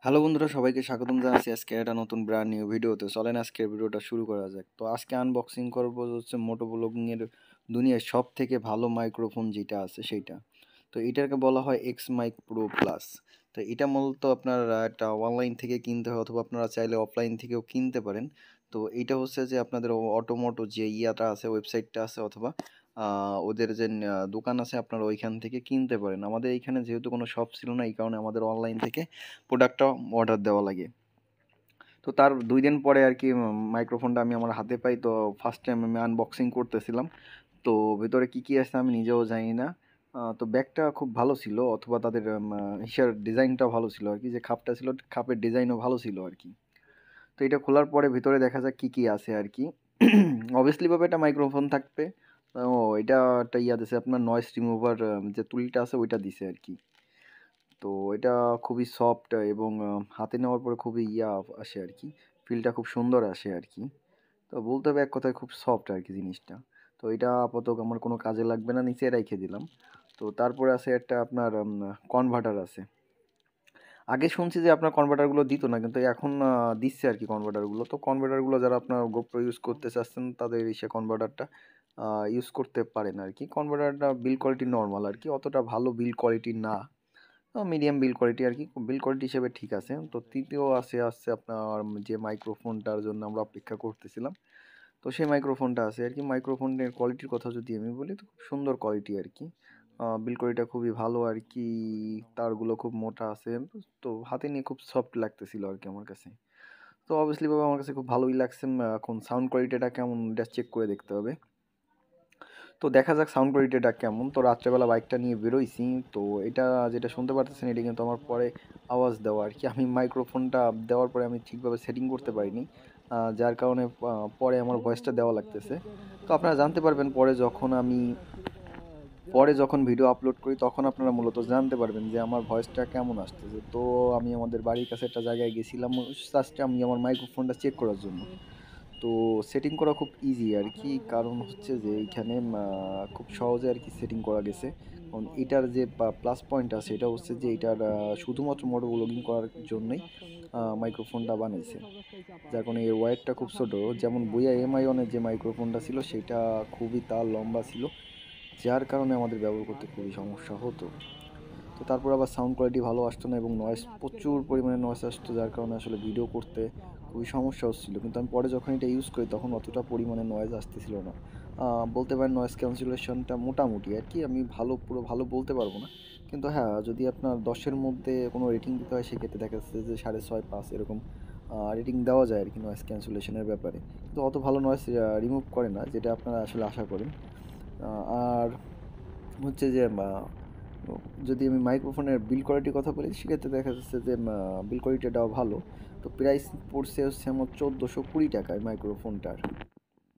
Hello বন্ধুরা, সবাইকে স্বাগতম জানাচ্ছি আজকে একটা নতুন ব্র্যান্ড নিউ ভিডিওতে। চলেন আজকের ভিডিওটা শুরু করা যাক। তো আজকে আনবক্সিং করবো হচ্ছে মোটো ব্লগিংয়ের দুনিয়ার সব থেকে ভালো মাইক্রোফোন যেটা আছে সেইটা। তো এটাকে বলা হয় এক্স মাইক প্রো প্লাস। তো এটা মূলত আপনার একটা অনলাইন থেকে কিনতে হয়, অথবা আপনারা চাইলে অফলাইন থেকেও কিনতে পারেন। তো এটা হচ্ছে যে আপনাদের অটোমোটো যে ইয়াটা আছে, ওয়েবসাইটটা আছে, অথবা ওদের যে দোকান আছে, আপনারা ওইখান থেকে কিনতে পারেন। আমাদের এইখানে যেহেতু কোনো শপ ছিল না, এই কারণে আমাদের অনলাইন থেকে প্রোডাক্টটা অর্ডার দেওয়া লাগে। তো তার 2 দিন পরে আর কি মাইক্রোফোনটা আমি আমার হাতে পাই। তো ফার্স্ট টাইম আমি আনবক্সিং করতেছিলাম। তো ভেতরে কি কি আছে আমি নিজেও জানি না। তো ব্যাগটা খুব ভালো ছিল, অথবা তাদের ইসের ডিজাইনটা ভালো ছিল আর কি, যে খাপটা ছিল, খাপের ডিজাইনও ভালো ছিল আর কি। তো এটা খোলার পরে ভিতরে দেখা যাক কি কি আছে আর কি। অবভিয়াসলি ভাবে একটা মাইক্রোফোন থাকবে। ও, এটা একটা ইয়া দিছে আপনার, নয়েজ রিমুভার যে তুলিটা আছে ওইটা দিছে আর কি। তো এটা খুবই সফট, এবং হাতে নেওয়ার পরে খুবই আসে আর কি, ফিলটা খুব সুন্দর আসে আর কি। তো বলতে হবে এক কথায় খুব সফট আর কি জিনিসটা। তো এটা আপাতত আমার কোনো কাজে লাগবে না, নিচে রেখে দিলাম। তো তারপরে আছে একটা আপনার কনভার্টার আছে। আগে শুনছি যে আপনার কনভার্টারগুলো দিত না, কিন্তু এখন দিচ্ছে আর কি কনভার্টারগুলো। তো কনভার্টারগুলো যারা আপনার গোপ্রো ইউজ করতে চাচ্ছেন তাদের সে কনভার্টারটা ইউজ করতে পারেন আর কি। কনভার্টারটা বিল কোয়ালিটি নর্মাল আর কি, অতটা ভালো বিল কোয়ালিটি না, মিডিয়াম বিল কোয়ালিটি আর কি। বিল কোয়ালিটি হিসেবে ঠিক আছে। তো তৃতীয় আসছে আপনার যে মাইক্রোফোনটার জন্য আমরা অপেক্ষা করতেছিলাম। তো সেই মাইক্রোফোনটা আছে আর কি। মাইক্রোফোনের কোয়ালিটির কথা যদি আমি বলি, তো খুব সুন্দর কোয়ালিটি আর কি। বিল কোয়ালিটিটা খুবই ভালো আর কি। তারগুলো খুব মোটা আছে। তো হাতে নিয়ে খুব সফট লাগতেছিল আর কি আমার কাছে। তো অবভিয়াসলি ভাবে আমার কাছে খুব ভালোই লাগছে। এখন সাউন্ড কোয়ালিটিটা কেমন এটা চেক করে দেখতে হবে। তো দেখা যাক সাউন্ড কোয়ালিটিটা কেমন। তো রাত্রেবেলা বাইকটা নিয়ে বেরোইছি। তো এটা যেটা শুনতে পারতেছেন, এটা কিন্তু আমার পরে আওয়াজ দেওয়া আর কি। আমি মাইক্রোফোনটা দেওয়ার পরে আমি ঠিকভাবে সেটিং করতে পারিনি, যার কারণে পরে আমার ভয়েসটা দেওয়া লাগতেছে। তো আপনারা জানতে পারবেন পরে যখন ভিডিও আপলোড করি, তখন আপনারা মূলত জানতে পারবেন যে আমার ভয়েসটা কেমন আসতেছে। তো আমি আমাদের বাড়ির কাছে একটা জায়গায় গেছিলাম ফার্স্টে আমি আমার মাইক্রোফোনটা চেক করার জন্য। তো সেটিং করা খুব ইজি আর কি, কারণ হচ্ছে যে এইখানে খুব সহজে আর কি সেটিং করা গেছে। কারণ এটার যে প্লাস পয়েন্ট আছে, এটা হচ্ছে যে এটার শুধুমাত্র মোটো ব্লগিং করার জন্যই মাইক্রোফোনটা বানাইছে, যার কারণে এর ওয়ারটা খুব ছোট। যেমন বুয়া এমআই-1 যে মাইক্রোফোনটা ছিল সেটা খুবই তার লম্বা ছিল, যার কারণে আমাদের ব্যবহার করতে খুবই সমস্যা হতো। তো তারপর আবার সাউন্ড কোয়ালিটি ভালো আসতো না, এবং নয়েজ, প্রচুর পরিমাণে নয়েজ আসতো, যার কারণে আসলে ভিডিও করতে খুবই সমস্যা হচ্ছিল। কিন্তু আমি পরে যখন এটা ইউজ করি তখন অতটা পরিমাণে নয়েজ আসতেছিল না। বলতে পারেন নয়েজ ক্যান্সেলেশনটা মোটামুটি আর কি, আমি পুরো ভালো বলতে পারবো না। কিন্তু হ্যাঁ, যদি আপনার 10-এর মধ্যে কোনো রেটিং দিতে হয়, সেক্ষেত্রে দেখা যাচ্ছে যে 6.5-5 এরকম রেটিং দেওয়া যায় আর কি নয়েজ ক্যান্সেলেশনের ব্যাপারে। কিন্তু অত ভালো নয়েজ রিমুভ করে না, যেটা আপনারা আসলে আশা করেন। আর হচ্ছে যে যদি আমি মাইক্রোফোনের বিল কোয়ালিটির কথা বলি, সেক্ষেত্রে দেখা যাচ্ছে যে বিল কোয়ালিটিটাও ভালো। তো প্রাইস পড়ছে হচ্ছে আমার 1420 টাকায় মাইক্রোফোনটার।